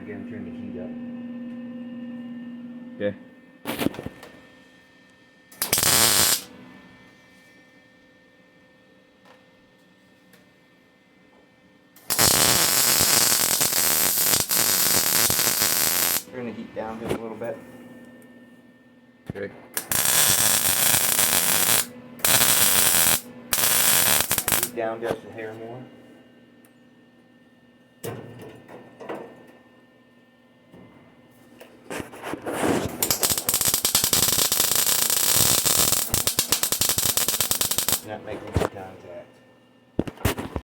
again, turn the heat up. Okay. Turn the heat down just a little bit. Okay. Heat down just a hair more. Not making good contact.